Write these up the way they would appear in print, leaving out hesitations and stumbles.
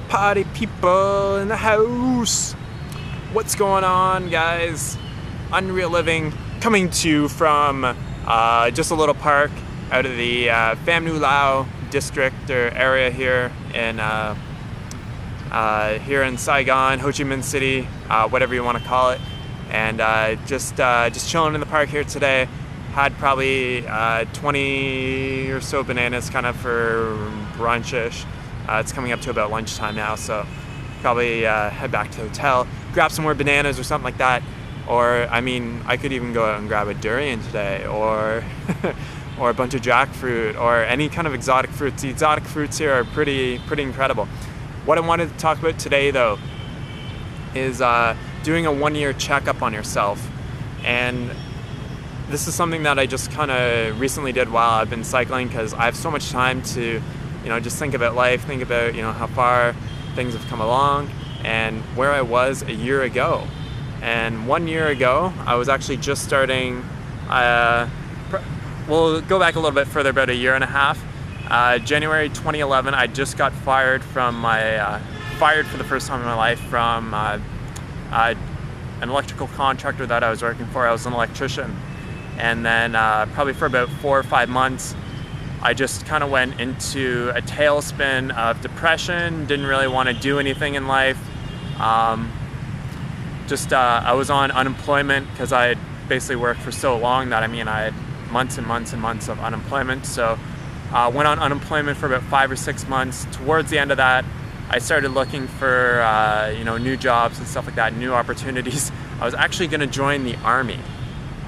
Party people in the house. What's going on, guys? Unreal Living coming to you from just a little park out of the Pham Ngu Lao district or area here in Saigon, Ho Chi Minh City, whatever you want to call it. And just chilling in the park here today. Had probably 20 or so bananas kind of for brunch-ish. It's coming up to about lunchtime now, so probably head back to the hotel, grab some more bananas or something like that. Or, I mean, I could even go out and grab a durian today, or or a bunch of jackfruit, or any kind of exotic fruits. The exotic fruits here are pretty incredible. What I wanted to talk about today, though, is doing a one-year checkup on yourself. And this is something that I just kind of recently did while I've been cycling, because I have so much time to, just think about life, think about, how far things have come along and where I was a year ago. And 1 year ago, I was actually just starting, we'll go back a little bit further, about a year and a half. January 2011, I just got fired from fired for the first time in my life from an electrical contractor that I was working for. I was an electrician. And then probably for about 4 or 5 months, I just kind of went into a tailspin of depression, didn't really want to do anything in life. I was on unemployment because I had basically worked for so long that, I had months and months and months of unemployment. So went on unemployment for about 5 or 6 months. Towards the end of that, I started looking for new jobs and stuff like that, new opportunities. I was actually going to join the Army.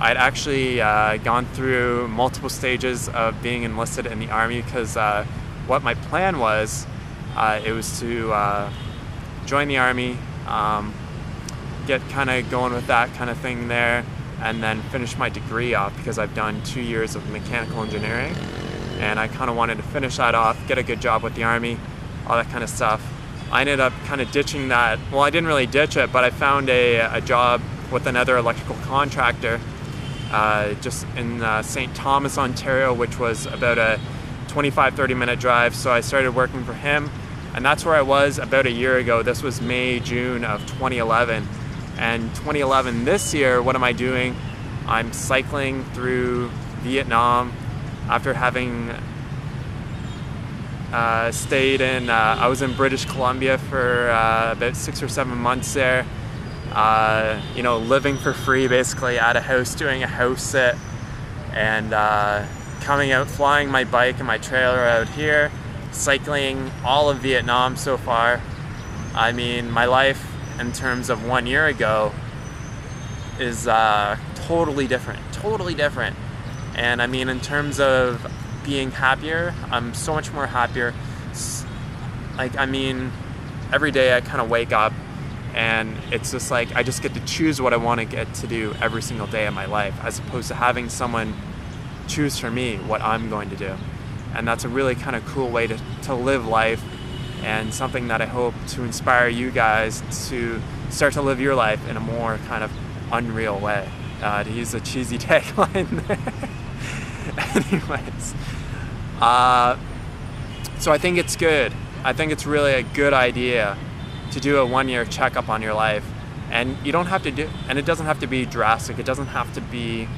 I'd actually gone through multiple stages of being enlisted in the Army, because what my plan was, it was to join the Army, get kind of going with that kind of thing there, and then finish my degree off, because I've done 2 years of mechanical engineering, and I kind of wanted to finish that off, get a good job with the Army, all that kind of stuff. I ended up kind of ditching that. Well, I didn't really ditch it, but I found a job with another electrical contractor just in St. Thomas, Ontario, which was about a 25-30 minute drive. So I started working for him, and that's where I was about a year ago. This was May, June of 2011. And 2011, this year, what am I doing? I'm cycling through Vietnam after having stayed in, I was in British Columbia for about 6 or 7 months there. Living for free, basically, at a house, doing a house sit, and coming out, flying my bike and my trailer out here, cycling all of Vietnam so far. My life in terms of 1 year ago is totally different. And in terms of being happier, I'm so much more happier. Every day I kind of wake up, and it's just like I just get to choose what I want to get to do every single day of my life, as opposed to having someone choose for me what I'm going to do. And that's a really kind of cool way to live life, and something that I hope to inspire you guys to start to live your life in a more kind of unreal way, to use a cheesy tagline there. Anyways, so I think it's good. I think it's really a good idea to do a 1 year checkup on your life, and you don't have to do, and it doesn't have to be drastic. It doesn't have to be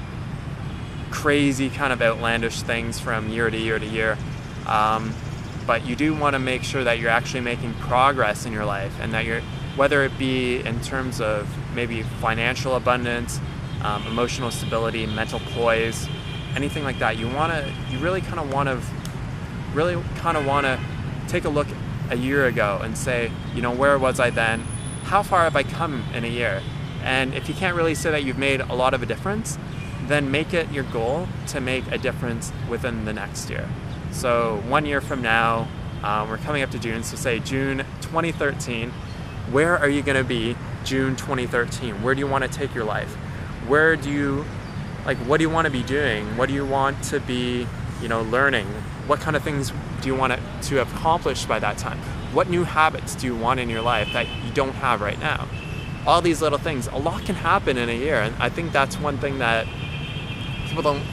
crazy kind of outlandish things from year to year to year. But you do want to make sure that you're actually making progress in your life, and that whether it be in terms of maybe financial abundance, emotional stability, mental poise, anything like that. You really kind of want to take a look a year ago and say, where was I then? How far have I come in a year? And if you can't really say that you've made a lot of a difference, then make it your goal to make a difference within the next year. So 1 year from now, we're coming up to June, so say June 2013, where are you going to be June 2013? Where do you want to take your life? What do you want to be doing? What do you want to be, learning? What kind of things do you want to have accomplished by that time? What new habits do you want in your life that you don't have right now? All these little things. A lot can happen in a year, and I think that's one thing that people don't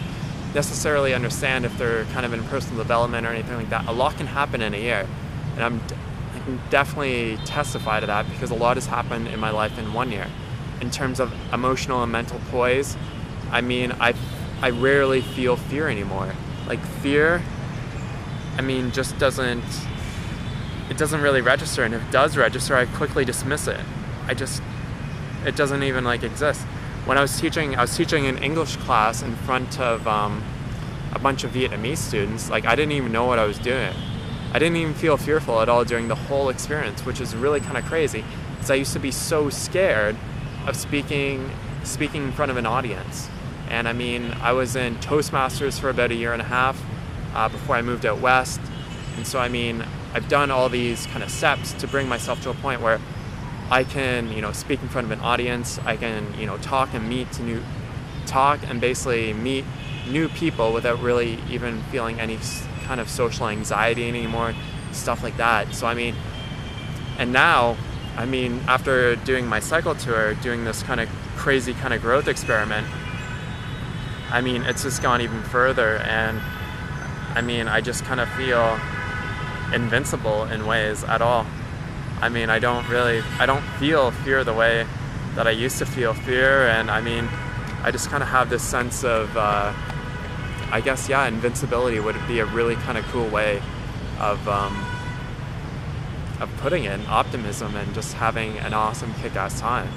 necessarily understand if they're kind of in personal development or anything like that. A lot can happen in a year, and can definitely testify to that because a lot has happened in my life in 1 year. In terms of emotional and mental poise, I mean, I rarely feel fear anymore. Like fear, I mean, just doesn't really register, and if it does register, I quickly dismiss it. It doesn't even like exist. When I was teaching an English class in front of a bunch of Vietnamese students. Like, I didn't even know what I was doing. I didn't even feel fearful at all during the whole experience, which is really kind of crazy, because I used to be so scared of speaking in front of an audience. And I mean, I was in Toastmasters for about 1.5 years before I moved out west. And so, I mean, I've done all these kind of steps to bring myself to a point where I can, speak in front of an audience. I can, talk and basically meet new people without really even feeling any kind of social anxiety anymore, stuff like that. So, I mean, and now, I mean, after doing my cycle tour, doing this kind of crazy kind of growth experiment, I mean, it's just gone even further, and I mean, I just kind of feel invincible in ways at all. I mean, I don't feel fear the way that I used to feel fear, and I mean, I just kind of have this sense of, I guess, yeah, invincibility would be a really kind of cool way of putting it, optimism, and just having an awesome kick-ass time.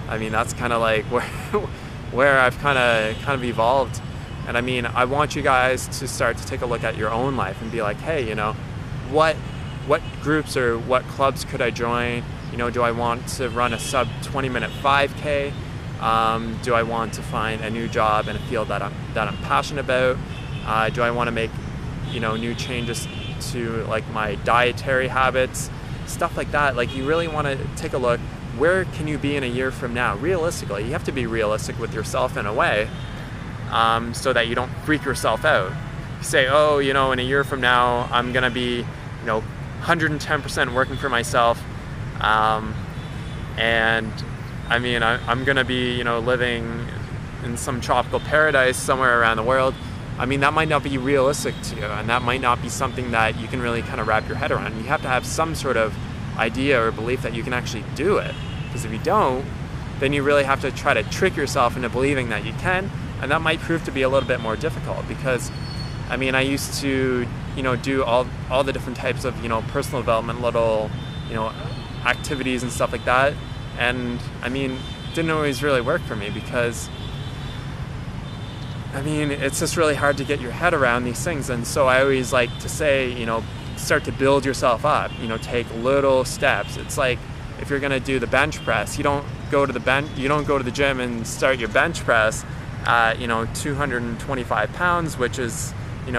I mean, that's kind of like where I've kind of evolved. And I mean, I want you guys to start to take a look at your own life and be like, hey, what groups or what clubs could I join? Do I want to run a sub 20-minute 5K? Do I want to find a new job in a field that I'm passionate about? Do I want to make, new changes to like my dietary habits? Stuff like that. Like, you really want to take a look. Where can you be in a year from now? Realistically, you have to be realistic with yourself in a way, so that you don't freak yourself out. You say, oh, in a year from now, I'm gonna be, 110% working for myself, and I mean, I'm gonna be, living in some tropical paradise somewhere around the world. I mean, that might not be realistic to you, and that might not be something that you can really kind of wrap your head around. You have to have some sort of idea or belief that you can actually do it. Because if you don't, then you really have to try to trick yourself into believing that you can, and that might prove to be a little bit more difficult. Because, I mean, I used to, do all the different types of, personal development, little, activities and stuff like that, and I mean, didn't always really work for me because, I mean, it's just really hard to get your head around these things. And so I always like to say, start to build yourself up, take little steps. It's like, if you're gonna do the bench press, you don't go to the gym and start your bench press at, 225 pounds, which is, 2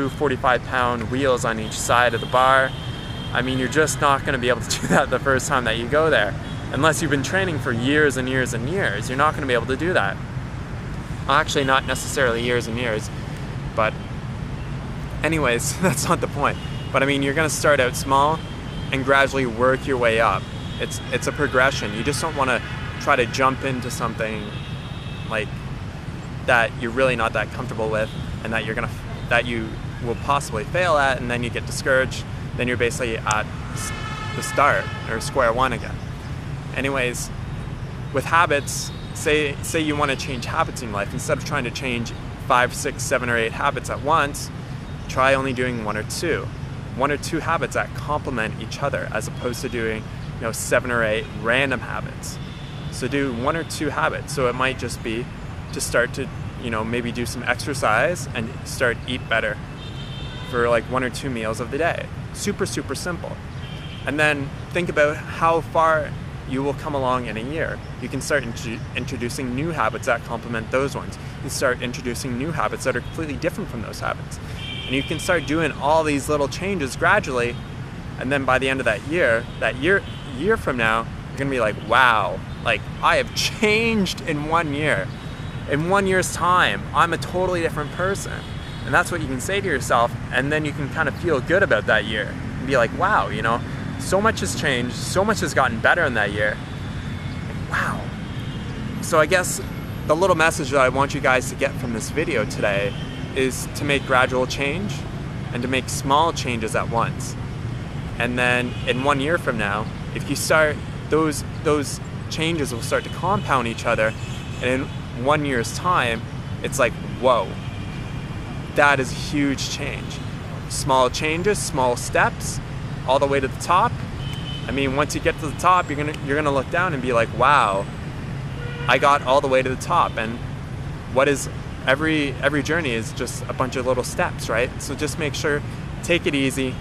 45-pound wheels on each side of the bar. I mean, you're just not gonna be able to do that the first time that you go there. Unless you've been training for years and years and years, you're not gonna be able to do that. Well, actually, not necessarily years and years, but anyways, that's not the point. But I mean, you're gonna start out small and gradually work your way up. It's a progression. You just don't want to try to jump into something like that you're really not that comfortable with, and that you will possibly fail at, and then you get discouraged. Then you're basically at the start or square one again. Anyways, with habits, say you want to change habits in life. Instead of trying to change 5, 6, 7, or 8 habits at once, try only doing 1 or 2. 1 or 2 habits that complement each other, as opposed to doing 7 or 8 random habits. So do 1 or 2 habits. So it might just be to start to maybe do some exercise and start eat better for like 1 or 2 meals of the day. Super simple. And then think about how far you will come along in a year. You can start introducing new habits that complement those ones. You can start introducing new habits that are completely different from those habits. And you can start doing all these little changes gradually, and then by the end of that year from now, you're gonna be like, wow, like, I have changed in 1 year. In 1 year's time, I'm a totally different person. And that's what you can say to yourself, and then you can kind of feel good about that year and be like, wow, so much has changed, so much has gotten better in that year. Like, wow. So I guess the little message that I want you guys to get from this video today is to make gradual change and to make small changes at once. And then in 1 year from now, if you start, those changes will start to compound each other, and in 1 year's time, it's like, whoa, that is a huge change. Small changes, small steps, all the way to the top. I mean, once you get to the top, you're gonna look down and be like, wow, I got all the way to the top. And what is every journey is just a bunch of little steps, right? So just make sure, take it easy,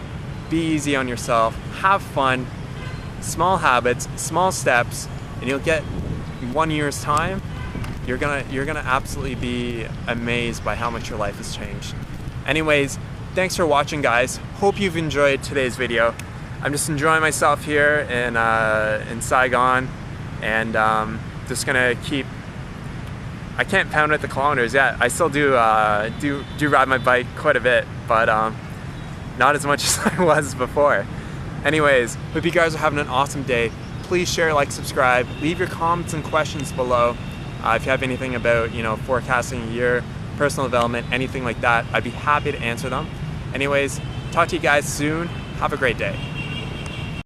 be easy on yourself, have fun, small habits, small steps, and you'll get, in 1 year's time, you're gonna absolutely be amazed by how much your life has changed. Anyways, thanks for watching, guys. Hope you've enjoyed today's video. I'm just enjoying myself here in Saigon, and just gonna keep. I can't pound out the kilometers yet. I still do ride my bike quite a bit, but not as much as I was before. Anyways, hope you guys are having an awesome day. Please share, like, subscribe, leave your comments and questions below. If you have anything about, you know, forecasting a year, personal development, anything like that, I'd be happy to answer them. Anyways, talk to you guys soon. Have a great day.